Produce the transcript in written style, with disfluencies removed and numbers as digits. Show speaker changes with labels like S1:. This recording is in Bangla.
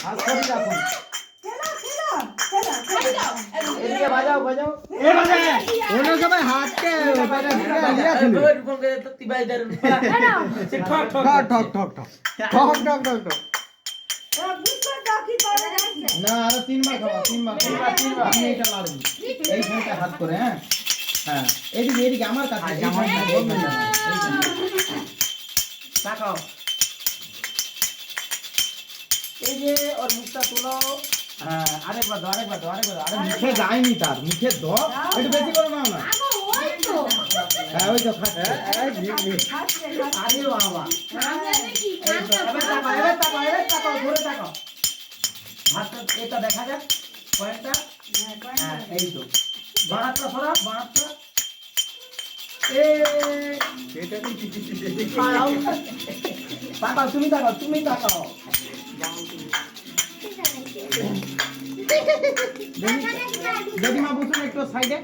S1: হাত সরি রাখুন।
S2: খেলো
S1: এদিকে বাজাও বাজাও।
S3: এ বাজে ওনো সবাই হাতকে বাইরে দিয়ে খেলো
S1: রূপম কে তো তিবাই দার সে ঠক ঠক
S3: ঠক ঠক ঠক ঠক ঠক ঠক ঠক না আরো তিনবার খাও তিনবার আপনি এটা মারুন এই ফোনটা হাত করে হ্যাঁ হ্যাঁ এদিকে আমার কাছে আমার
S1: তাকাও। এই যে ওর মুখটা তুলো। হ্যাঁ আরেকবার দাও আরেকবার দাও আরেকবার দাও। আরে
S3: মুখে যায়নি তার মুখে দ একটু বেশি করে নাও না হ্যাঁ ওই তো খাচ্ছে
S1: আরে বাবা এবার তাকাও ধরে তাকাও। হাতটা এটা দেখা যাক পয়েন্টটা। হ্যাঁ এই তো বাঁহাতটা সরা বাঁহাতটা। তাকাও তুমি তাকাও
S3: যদি মা বুঝুন একটু সাইডে